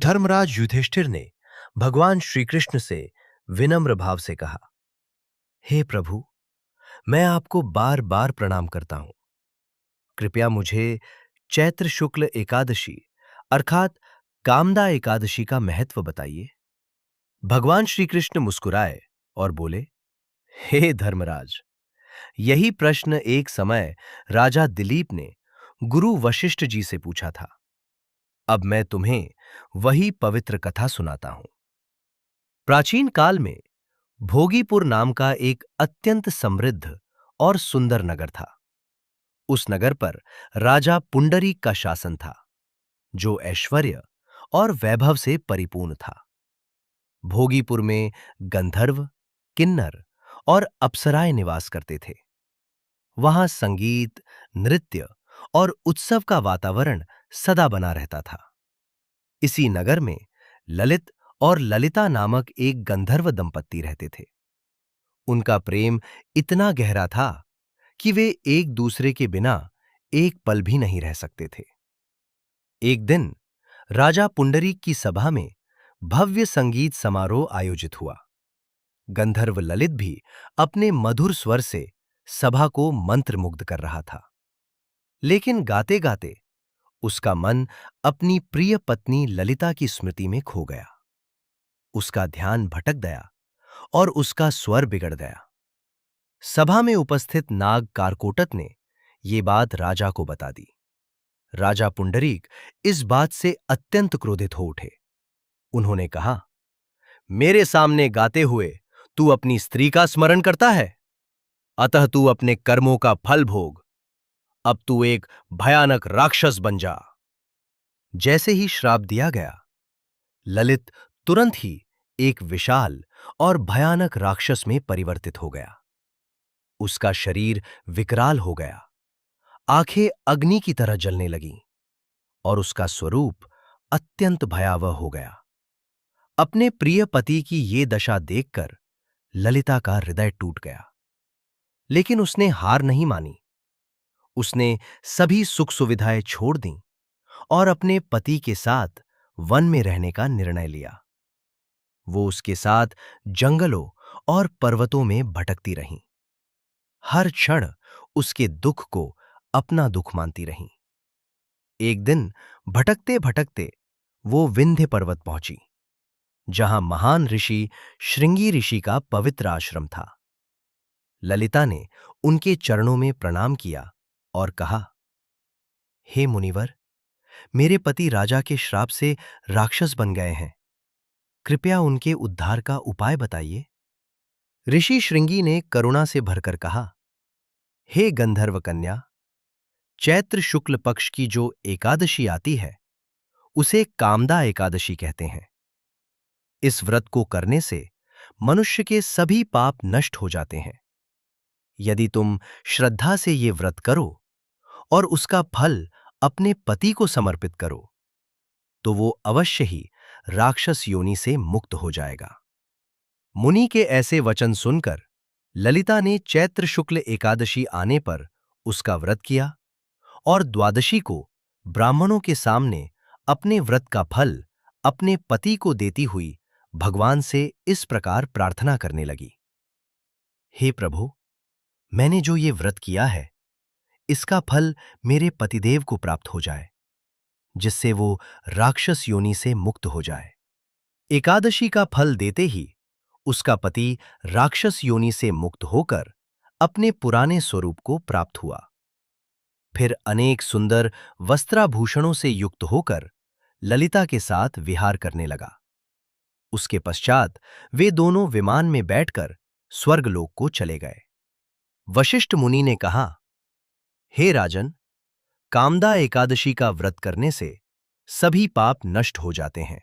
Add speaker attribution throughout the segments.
Speaker 1: धर्मराज युधिष्ठिर ने भगवान श्री कृष्ण से विनम्र भाव से कहा, हे प्रभु, मैं आपको बार बार प्रणाम करता हूं। कृपया मुझे चैत्र शुक्ल एकादशी अर्थात कामदा एकादशी का महत्व बताइए। भगवान श्री कृष्ण मुस्कुराए और बोले, हे धर्मराज, यही प्रश्न एक समय राजा दिलीप ने गुरु वशिष्ठ जी से पूछा था। अब मैं तुम्हें वही पवित्र कथा सुनाता हूं। प्राचीन काल में भोगीपुर नाम का एक अत्यंत समृद्ध और सुंदर नगर था। उस नगर पर राजा पुंडरीक का शासन था, जो ऐश्वर्य और वैभव से परिपूर्ण था। भोगीपुर में गंधर्व, किन्नर और अप्सराएं निवास करते थे। वहां संगीत, नृत्य और उत्सव का वातावरण सदा बना रहता था। इसी नगर में ललित और ललिता नामक एक गंधर्व दंपत्ति रहते थे। उनका प्रेम इतना गहरा था कि वे एक दूसरे के बिना एक पल भी नहीं रह सकते थे। एक दिन राजा पुंडरीक की सभा में भव्य संगीत समारोह आयोजित हुआ। गंधर्व ललित भी अपने मधुर स्वर से सभा को मंत्रमुग्ध कर रहा था। लेकिन गाते गाते उसका मन अपनी प्रिय पत्नी ललिता की स्मृति में खो गया। उसका ध्यान भटक गया और उसका स्वर बिगड़ गया। सभा में उपस्थित नाग कारकोटक ने यह बात राजा को बता दी। राजा पुंडरीक इस बात से अत्यंत क्रोधित हो उठे। उन्होंने कहा, मेरे सामने गाते हुए तू अपनी स्त्री का स्मरण करता है, अतः तू अपने कर्मों का फल भोग। अब तू एक भयानक राक्षस बन जा। जैसे ही श्राप दिया गया, ललित तुरंत ही एक विशाल और भयानक राक्षस में परिवर्तित हो गया। उसका शरीर विकराल हो गया, आंखें अग्नि की तरह जलने लगीं और उसका स्वरूप अत्यंत भयावह हो गया। अपने प्रिय पति की ये दशा देखकर ललिता का हृदय टूट गया। लेकिन उसने हार नहीं मानी। उसने सभी सुख सुविधाएं छोड़ दीं और अपने पति के साथ वन में रहने का निर्णय लिया। वो उसके साथ जंगलों और पर्वतों में भटकती रहीं। हर क्षण उसके दुख को अपना दुख मानती रहीं। एक दिन भटकते भटकते वो विंध्य पर्वत पहुंची, जहां महान ऋषि श्रृंगी ऋषि का पवित्र आश्रम था। ललिता ने उनके चरणों में प्रणाम किया और कहा, हे मुनिवर, मेरे पति राजा के श्राप से राक्षस बन गए हैं। कृपया उनके उद्धार का उपाय बताइए। ऋषि श्रृंगी ने करुणा से भरकर कहा, हे गंधर्व कन्या, चैत्र शुक्ल पक्ष की जो एकादशी आती है, उसे कामदा एकादशी कहते हैं। इस व्रत को करने से मनुष्य के सभी पाप नष्ट हो जाते हैं। यदि तुम श्रद्धा से ये व्रत करो और उसका फल अपने पति को समर्पित करो, तो वो अवश्य ही राक्षस योनि से मुक्त हो जाएगा। मुनि के ऐसे वचन सुनकर ललिता ने चैत्र शुक्ल एकादशी आने पर उसका व्रत किया और द्वादशी को ब्राह्मणों के सामने अपने व्रत का फल अपने पति को देती हुई भगवान से इस प्रकार प्रार्थना करने लगी, हे प्रभु, मैंने जो ये व्रत किया है, इसका फल मेरे पतिदेव को प्राप्त हो जाए, जिससे वो राक्षस योनि से मुक्त हो जाए। एकादशी का फल देते ही उसका पति राक्षस योनि से मुक्त होकर अपने पुराने स्वरूप को प्राप्त हुआ। फिर अनेक सुंदर वस्त्राभूषणों से युक्त होकर ललिता के साथ विहार करने लगा। उसके पश्चात वे दोनों विमान में बैठकर स्वर्गलोक को चले गए। वशिष्ठ मुनि ने कहा, हे राजन, कामदा एकादशी का व्रत करने से सभी पाप नष्ट हो जाते हैं।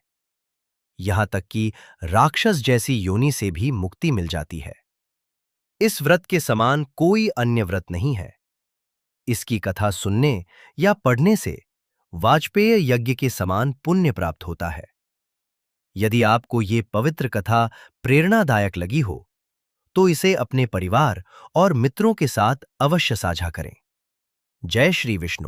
Speaker 1: यहां तक कि राक्षस जैसी योनि से भी मुक्ति मिल जाती है। इस व्रत के समान कोई अन्य व्रत नहीं है। इसकी कथा सुनने या पढ़ने से वाजपेय यज्ञ के समान पुण्य प्राप्त होता है। यदि आपको ये पवित्र कथा प्रेरणादायक लगी हो, तो इसे अपने परिवार और मित्रों के साथ अवश्य साझा करें। जय श्री विष्णु।